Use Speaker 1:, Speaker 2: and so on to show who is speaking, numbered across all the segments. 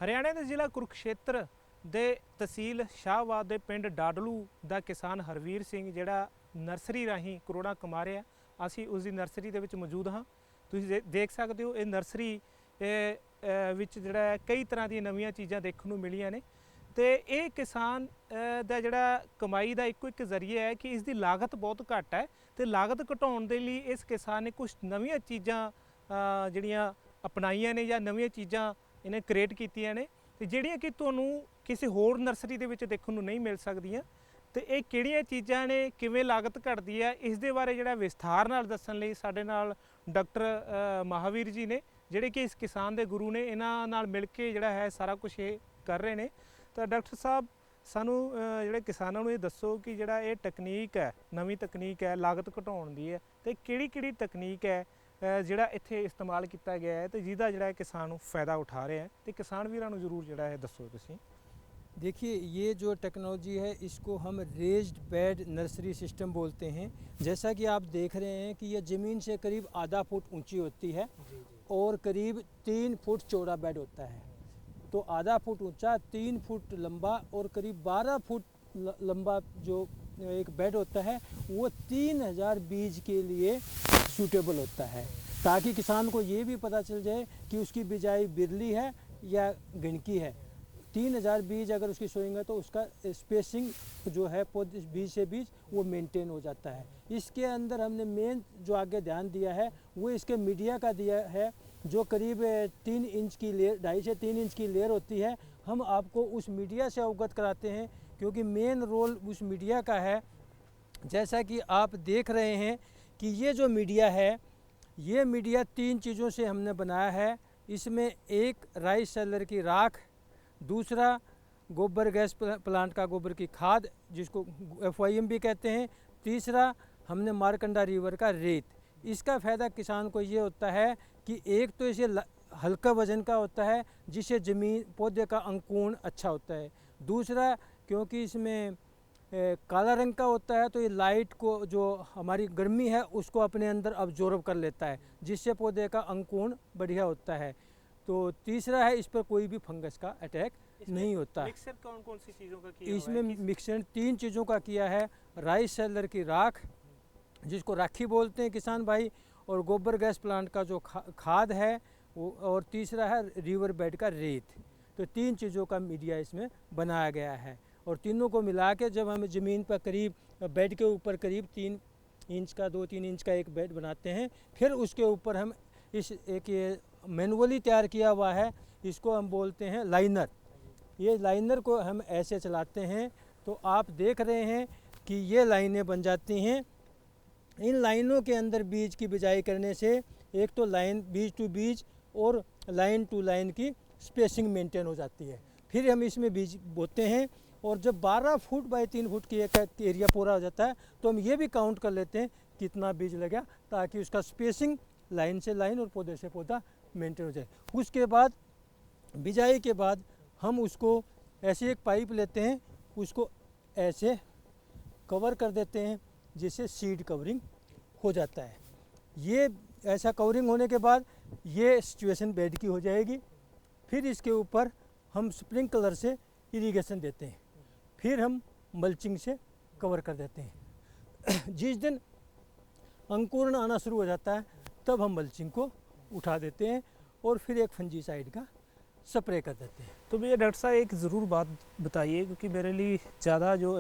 Speaker 1: ਹਰਿਆਣਾ ਦੇ ਜ਼ਿਲ੍ਹਾ ਕੁਰੂਕਸ਼ੇਤਰ ਦੇ ਤਹਿਸੀਲ ਸ਼ਾਹਬਾਦ ਦੇ ਪਿੰਡ ਡਾਡਲੂ ਦਾ ਕਿਸਾਨ ਹਰਵੀਰ ਸਿੰਘ ਜਿਹੜਾ ਨਰਸਰੀ ਰਾਹੀਂ ਕਰੋੜਾਂ ਕਮਾ ਰਿਹਾ। ਅਸੀਂ ਉਸ ਦੀ ਨਰਸਰੀ ਦੇ ਵਿੱਚ ਮੌਜੂਦ ਹਾਂ। ਤੁਸੀਂ ਦੇਖ ਸਕਦੇ ਹੋ ਇਹ ਨਰਸਰੀ ਵਿੱਚ ਜਿਹੜਾ ਕਈ ਤਰ੍ਹਾਂ ਦੀਆਂ ਨਵੀਆਂ ਚੀਜ਼ਾਂ ਦੇਖਣ ਨੂੰ ਮਿਲੀਆਂ ਨੇ ਤੇ ਇਹ ਕਿਸਾਨ ਦਾ ਜਿਹੜਾ ਕਮਾਈ ਦਾ ਇੱਕੋ ਇੱਕ ਜ਼ਰੀਆ ਹੈ ਕਿ ਇਸ ਦੀ ਲਾਗਤ ਬਹੁਤ ਘੱਟ ਹੈ ਤੇ ਲਾਗਤ ਘਟਾਉਣ ਦੇ ਲਈ ਇਸ ਕਿਸਾਨ ਨੇ ਕੁਝ ਨਵੀਆਂ ਚੀਜ਼ਾਂ ਜਿਹੜੀਆਂ ਅਪਣਾਈਆਂ ਨੇ ਜਾਂ ਨਵੀਆਂ ਚੀਜ਼ਾਂ ਇਹਨੇ ਕ੍ਰੀਏਟ ਕੀਤੀਆਂ ਨੇ ਤੇ ਜਿਹੜੀਆਂ ਕਿ ਤੁਹਾਨੂੰ ਕਿਸੇ ਹੋਰ ਨਰਸਰੀ ਦੇ ਵਿੱਚ ਦੇਖਣ ਨੂੰ ਨਹੀਂ ਮਿਲ ਸਕਦੀਆਂ। ਤੇ ਇਹ ਕਿਹੜੀਆਂ ਚੀਜ਼ਾਂ ਨੇ, ਕਿਵੇਂ ਲਾਗਤ ਘਟਦੀ ਹੈ, ਇਸ ਦੇ ਬਾਰੇ ਜਿਹੜਾ ਵਿਸਥਾਰ ਨਾਲ ਦੱਸਣ ਲਈ ਸਾਡੇ ਨਾਲ ਡਾਕਟਰ ਮਹਾਵੀਰ ਜੀ ਨੇ ਜਿਹੜੇ ਕਿ ਇਸ ਕਿਸਾਨ ਦੇ ਗੁਰੂ ਨੇ। ਇਹਨਾਂ ਨਾਲ ਮਿਲ ਕੇ ਜਿਹੜਾ ਹੈ ਸਾਰਾ ਕੁਝ ਇਹ ਕਰ ਰਹੇ ਨੇ। ਤਾਂ ਡਾਕਟਰ ਸਾਹਿਬ ਸਾਨੂੰ ਜਿਹੜੇ ਕਿਸਾਨਾਂ ਨੂੰ ਇਹ ਦੱਸੋ ਕਿ ਜਿਹੜਾ ਇਹ ਤਕਨੀਕ ਹੈ, ਨਵੀਂ ਤਕਨੀਕ ਹੈ ਲਾਗਤ ਘਟਾਉਣ ਦੀ ਹੈ, ਤੇ ਕਿਹੜੀ ਤਕਨੀਕ ਹੈ ਜਿਹੜਾ ਇੱਥੇ ਇस्तेमाल ਕੀਤਾ ਗਿਆ ਹੈ ਤੇ ਜਿਹਦਾ ਜਿਹੜਾ किसान ਨੂੰ फ़ायदा उठा रहे हैं तो किसान ਵੀਰਾਂ ਨੂੰ ਜ਼ਰੂਰ ਜਿਹੜਾ ਹੈ ਦੱਸੋ ਤੁਸੀਂ।
Speaker 2: देखिए, ये जो टेक्नोलॉजी है इसको हम रेज्ड बेड नर्सरी सिस्टम बोलते हैं। जैसा कि आप देख रहे हैं कि ये ज़मीन से करीब आधा फुट ऊंची होती है और करीब 3 फुट चौड़ा बेड होता है। तो आधा फुट ऊंचा, 3 फुट लंबा और करीब 12 फुट लंबा जो एक बेड होता है वो 3000 बीज के लिए सूटेबल होता है, ताकि किसान को ये भी पता चल जाए कि उसकी बिजाई बिरली है या गणकी है। 3000 बीज अगर उसकी सोएंगे तो उसका स्पेसिंग जो है बीज से बीज वो मेंटेन हो जाता है। इसके अंदर हमने मेन जो आगे ध्यान दिया है वो इसके मीडिया का दिया है, जो करीब 3 इंच की लेयर, 2.5 से 3 इंच की लेयर होती है। हम आपको उस मीडिया से अवगत कराते हैं क्योंकि मेन रोल उस मीडिया का है। जैसा कि आप देख रहे हैं कि ये जो मीडिया है, ये मीडिया 3 चीज़ों से हमने बनाया है। इसमें एक राइस सेलर की राख, दूसरा गोबर गैस प्लांट का गोबर की खाद जिसको FYM भी कहते हैं, तीसरा हमने मारकंडा रिवर का रेत। इसका फ़ायदा किसान को ये होता है कि एक तो इसे हल्का वज़न का होता है जिससे ज़मीन पौधे का अंकुरण अच्छा होता है। दूसरा क्योंकि इसमें काला रंग का होता है तो ये लाइट को, जो हमारी गर्मी है उसको अपने अंदर अब्जॉर्ब कर लेता है जिससे पौधे का अंकुरण बढ़िया होता है। तो तीसरा है इस पर कोई भी फंगस का अटैक नहीं होता।
Speaker 1: मिक्सर कौन सी चीज़ों का किया
Speaker 2: इसमें मिक्सर 3 चीज़ों का किया है। राइस सेलर की राख जिसको राखी बोलते हैं किसान भाई, और गोबर गैस प्लांट का जो खाद है वो, और तीसरा है रिवर बेड का रेत। तो 3 चीज़ों का मीडिया इसमें बनाया गया है और तीनों को मिला के जब हम ज़मीन पर करीब बेड के ऊपर करीब 3 इंच का 2-3 इंच का एक बेड बनाते हैं, फिर उसके ऊपर हम इस एक ये मैनुअली तैयार किया हुआ है, इसको हम बोलते हैं लाइनर। ये लाइनर को हम ऐसे चलाते हैं तो आप देख रहे हैं कि ये लाइनें बन जाती हैं। इन लाइनों के अंदर बीज की बिजाई करने से एक तो लाइन बीज टू बीज और लाइन टू लाइन की स्पेसिंग मेंटेन हो जाती है। फिर हम इसमें बीज बोते हैं और जब 12 फुट बाई 3 फुट की एक एरिया पूरा हो जाता है तो हम ये भी काउंट कर लेते हैं कितना बीज लगा, ताकि उसका स्पेसिंग लाइन से लाइन और पौधे से पौधा मेंटेन हो जाए। उसके बाद बिजाई के बाद हम उसको ऐसे एक पाइप लेते हैं, उसको ऐसे कवर कर देते हैं जिससे सीड कवरिंग हो जाता है। ये ऐसा कवरिंग होने के बाद ये सिचुएशन बेड की हो जाएगी। फिर इसके ऊपर हम स्प्रिंकलर से इरिगेशन देते हैं, फिर हम मल्चिंग से कवर कर देते हैं। जिस दिन अंकुरण आना शुरू हो जाता है तब हम मल्चिंग को उठा देते हैं और फिर एक फंजीसाइड का स्प्रे कर देते हैं।
Speaker 1: तो भैया डॉक्टर साहब एक ज़रूर बात बताइए, क्योंकि मेरे लिए ज़्यादा जो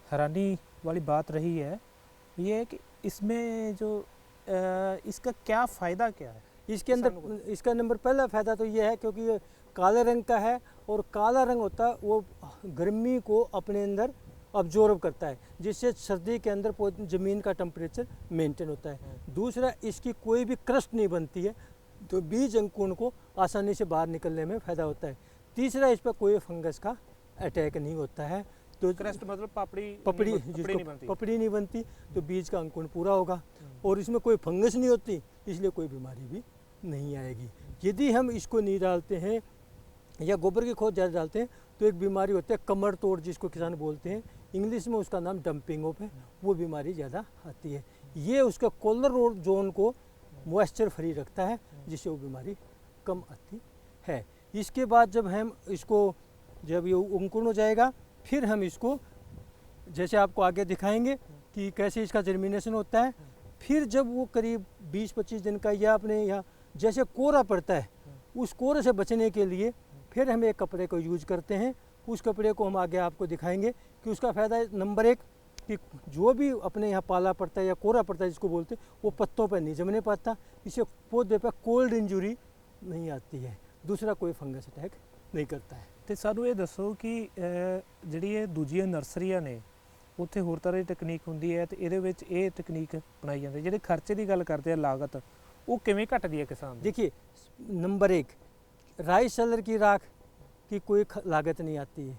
Speaker 1: हैरानी वाली बात रही है ये है कि इसमें जो इसका क्या फ़ायदा क्या है।
Speaker 2: इसके अंदर इसका नंबर पहला फ़ायदा तो ये है क्योंकि ये काले रंग का है और काला रंग होता है वो गर्मी को अपने अंदर अब्जॉर्ब करता है जिससे सर्दी के अंदर ज़मीन का टेम्परेचर मेंटेन होता है। दूसरा, इसकी कोई भी क्रस्ट नहीं बनती है तो बीज अंकुरण को आसानी से बाहर निकलने में फ़ायदा होता है। तीसरा, इस पर कोई फंगस का अटैक नहीं होता है। तो
Speaker 1: क्रस्ट मतलब पपड़ी
Speaker 2: नहीं बनती तो बीज का अंकुरण पूरा होगा और इसमें कोई फंगस नहीं होती, इसलिए कोई बीमारी भी नहीं आएगी। यदि हम इसको नहीं डालते हैं या गोबर की खोद ज़्यादा डालते हैं तो एक बीमारी होती है कमर तोड़, जिसको किसान बोलते हैं, इंग्लिश में उसका नाम डंपिंग ऑफ है, वो बीमारी ज़्यादा आती है। ये उसका कॉलर जोन को मॉइस्चर फ्री रखता है जिससे वो बीमारी कम आती है। इसके बाद जब हम इसको जब ये अंकुरण हो जाएगा फिर हम इसको जैसे आपको आगे दिखाएंगे कि कैसे इसका जर्मिनेशन होता है। फिर जब वो करीब 20-25 दिन का या अपने यहाँ जैसे कोहरा पड़ता है उस कोहरे से बचने के लिए फिर हम एक कपड़े को यूज करते हैं। उस कपड़े को हम आगे आपको दिखाएंगे कि उसका फ़ायदा नंबर 1 कि जो भी अपने यहाँ पाला पड़ता है या कोहरा पड़ता है जिसको बोलते हैं वो पत्तों पर नहीं जमने पाता, इससे पौधे पर कोल्ड इंजरी नहीं आती है, दूसरा कोई फंगस अटैक नहीं करता है।
Speaker 1: ਤੇ ਸਾਨੂੰ ਇਹ ਦੱਸੋ ਕਿ ਜਿਹੜੀ ਇਹ ਦੂਜੀਆਂ ਨਰਸਰੀਆਂ ਨੇ ਉੱਥੇ ਹੋਰ ਤਰ੍ਹਾਂ ਦੀ ਤਕਨੀਕ ਹੁੰਦੀ ਹੈ ਤੇ ਇਹਦੇ ਵਿੱਚ ਇਹ ਤਕਨੀਕ ਅਪਣਾਈ ਜਾਂਦੀ ਹੈ। ਜਿਹੜੇ ਖਰਚੇ ਦੀ ਗੱਲ ਕਰਦੇ ਆ ਲਾਗਤ ਉਹ ਕਿਵੇਂ ਘਟਦੀ ਹੈ ਕਿਸਾਨ ਦੀ?
Speaker 2: देखिए नंबर 1 राइस सेलर की राख की कोई लागत नहीं आती है,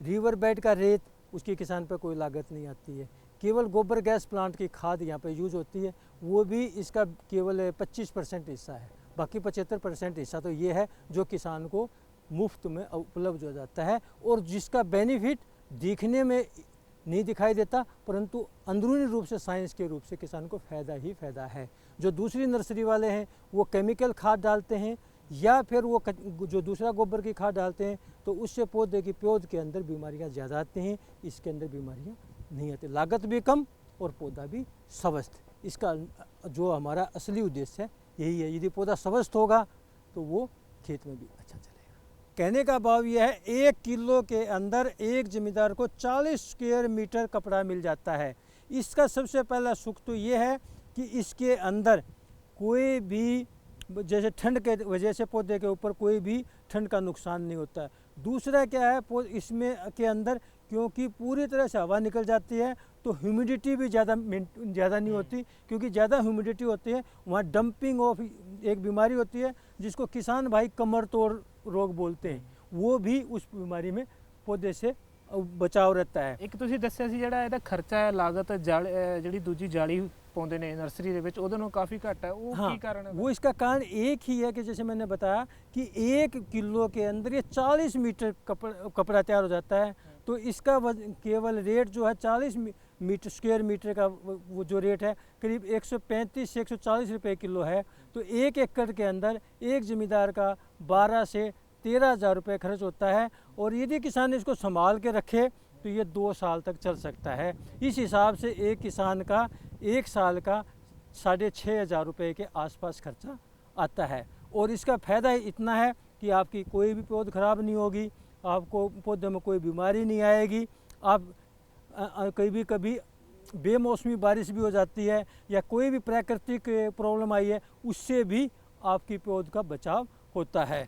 Speaker 2: रिवर बेड का रेत उसकी किसान पर कोई लागत नहीं आती है, केवल गोबर गैस प्लांट की खाद यहाँ पे यूज होती है, वो भी इसका केवल 25% हिस्सा है, बाकी 75% हिस्सा तो ये है जो किसान को मुफ्त में उपलब्ध हो जाता है और जिसका बेनिफिट दिखने में नहीं दिखाई देता परंतु अंदरूनी रूप से साइंस के रूप से किसान को फ़ायदा ही फ़ायदा है। जो दूसरी नर्सरी वाले हैं वो केमिकल खाद डालते हैं या फिर वो जो दूसरा गोबर की खाद डालते हैं तो उससे पौधे की पौध के अंदर बीमारियां ज़्यादा आती हैं, इसके अंदर बीमारियां नहीं आती, लागत भी कम और पौधा भी स्वस्थ। इसका जो हमारा असली उद्देश्य है यही है, यदि पौधा स्वस्थ होगा तो वो खेत में भी अच्छा चलेगा। कहने का भाव यह है 1 किलो के अंदर एक ज़मींदार को 40 स्क्वायर मीटर कपड़ा मिल जाता है। इसका सबसे पहला सुख तो ये है कि इसके अंदर कोई भी जैसे ठंड के वजह से पौधे के ऊपर कोई भी ठंड का नुकसान नहीं होता है। दूसरा क्या है इसमें के अंदर क्योंकि पूरी तरह से हवा निकल जाती है तो ह्यूमिडिटी भी ज़्यादा नहीं होती, क्योंकि ज़्यादा ह्यूमिडिटी होती है वहाँ डंपिंग ऑफ एक बीमारी होती है जिसको किसान भाई कमर तोड़ रोग बोलते हैं, वो भी उस बीमारी में पौधे से बचाव रहता है।
Speaker 1: ਇੱਕ ਤੁਸੀਂ ਦੱਸਿਆ ਸੀ ਜਿਹੜਾ ਇਹਦਾ ਖਰਚਾ ਹੈ ਲਾਗਤ ਜਿਹੜੀ ਦੂਜੀ ਜਾਲੀ ਪਾਉਂਦੇ ਨੇ ਨਰਸਰੀ ਦੇ ਵਿੱਚ ਉਹਦੇ ਨਾਲੋਂ ਕਾਫੀ ਘੱਟ ਹੈ, ਉਹ
Speaker 2: हाँ,
Speaker 1: ਕੀ ਕਾਰਨ ਹੈ?
Speaker 2: वो इसका कारण एक ही है कि जैसे मैंने बताया कि 1 किलो के अंदर ये 40 मीटर कपड़ा तैयार हो जाता है, तो इसका केवल रेट जो है 40 मीटर स्क्वायर मीटर का वो जो रेट है करीब 135 से 140 रुपये किलो है। तो 1 एकड़ के अंदर एक ज़मींदार का 12 से 13,000 रुपये खर्च होता है और यदि किसान इसको संभाल के रखे तो ये 2 साल तक चल सकता है। इस हिसाब से एक किसान का 1 साल का 6,500 रुपये के आसपास खर्चा आता है और इसका फ़ायदा इतना है कि आपकी कोई भी पौध ख़राब नहीं होगी, आपको पौधे में कोई बीमारी नहीं आएगी। आप कभी बेमौसमी बारिश भी हो जाती है या कोई भी प्राकृतिक प्रॉब्लम आई है उससे भी आपकी पौध का बचाव होता है।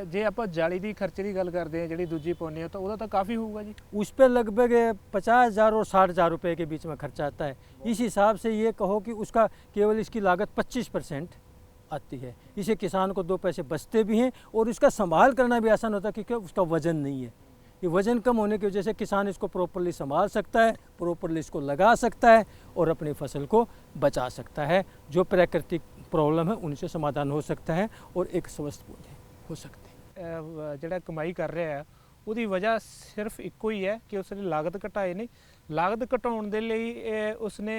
Speaker 1: ਜੇ ਆਪਾਂ ਜਾਲੀ ਦੀ ਖਰਚੇ ਦੀ ਗੱਲ ਕਰਦੇ ਹਾਂ ਜਿਹੜੀ ਦੂਜੀ ਪਾਉਂਦੇ ਆ ਤਾਂ ਉਹਦਾ ਤਾਂ ਕਾਫੀ ਹੋਊਗਾ जी?
Speaker 2: उस पर लगभग 50,000 और 60,000 रुपये के बीच में खर्चा आता है। इस हिसाब से ये कहो कि उसका केवल इसकी लागत 25% आती है, इसे किसान को 2 पैसे बचते भी हैं और इसका संभाल करना भी आसान होता है क्योंकि उसका वज़न नहीं है। ये वज़न कम होने की वजह से किसान इसको प्रॉपरली संभाल सकता है, प्रॉपरली इसको लगा सकता है और अपनी फसल को बचा सकता है। जो प्राकृतिक प्रॉब्लम है उनसे समाधान हो सकता है और एक स्वस्थ पौधे हो सकते हैं।
Speaker 1: ਜਿਹੜਾ ਕਮਾਈ ਕਰ ਰਿਹਾ ਹੈ ਉਹਦੀ ਵਜ੍ਹਾ ਸਿਰਫ ਇੱਕੋ ਹੀ ਹੈ ਕਿ ਉਸਨੇ ਲਾਗਤ ਘਟਾਏ ਨੇ। ਲਾਗਤ ਘਟਾਉਣ ਦੇ ਲਈ ਉਸਨੇ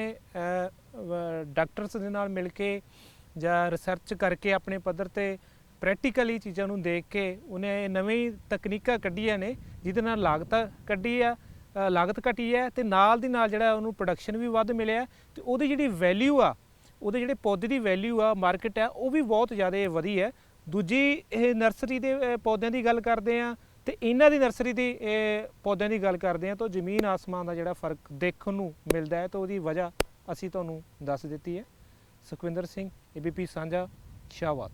Speaker 1: ਡਾਕਟਰਸ ਦੇ ਨਾਲ ਮਿਲ ਕੇ ਜਾਂ ਰਿਸਰਚ ਕਰਕੇ ਆਪਣੇ ਪੱਧਰ ਤੇ ਪ੍ਰੈਕਟੀਕਲੀ ਚੀਜ਼ਾਂ ਨੂੰ ਦੇਖ ਕੇ ਉਹਨੇ ਨਵੀਂ ਤਕਨੀਕਾਂ ਕੱਢੀਆਂ ਨੇ ਜਿਹਦੇ ਨਾਲ ਲਾਗਤ ਘਟੀ ਹੈ ਤੇ ਨਾਲ ਦੀ ਨਾਲ ਜਿਹੜਾ ਉਹਨੂੰ ਪ੍ਰੋਡਕਸ਼ਨ ਵੀ ਵੱਧ ਮਿਲਿਆ ਤੇ ਉਹਦੀ ਜਿਹੜੀ ਵੈਲਿਊ ਆ, ਉਹਦੇ ਜਿਹੜੇ ਪੌਦੇ ਦੀ ਵੈਲਿਊ ਆ ਮਾਰਕੀਟ ਆ ਉਹ ਵੀ ਬਹੁਤ ਜ਼ਿਆਦਾ ਵਧੀ ਹੈ। ਦੂਜੀ ਇਹ ਨਰਸਰੀ ਦੇ ਪੌਦਿਆਂ ਦੀ ਗੱਲ ਕਰਦੇ ਆ ਤੇ ਇਹਨਾਂ ਦੀ ਨਰਸਰੀ ਦੀ ਪੌਦਿਆਂ ਦੀ ਗੱਲ ਕਰਦੇ ਆ ਤਾਂ ਜ਼ਮੀਨ ਆਸਮਾਨ ਦਾ ਜਿਹੜਾ ਫਰਕ ਦੇਖਣ ਨੂੰ ਮਿਲਦਾ ਹੈ ਤਾਂ ਉਹਦੀ ਵਜ੍ਹਾ ਅਸੀਂ ਤੁਹਾਨੂੰ ਦੱਸ ਦਿੱਤੀ ਹੈ। ਸੁਖਵਿੰਦਰ ਸਿੰਘ ABP ਸਾਂਝਾ, ਸ਼ਾਹਬਾਦ।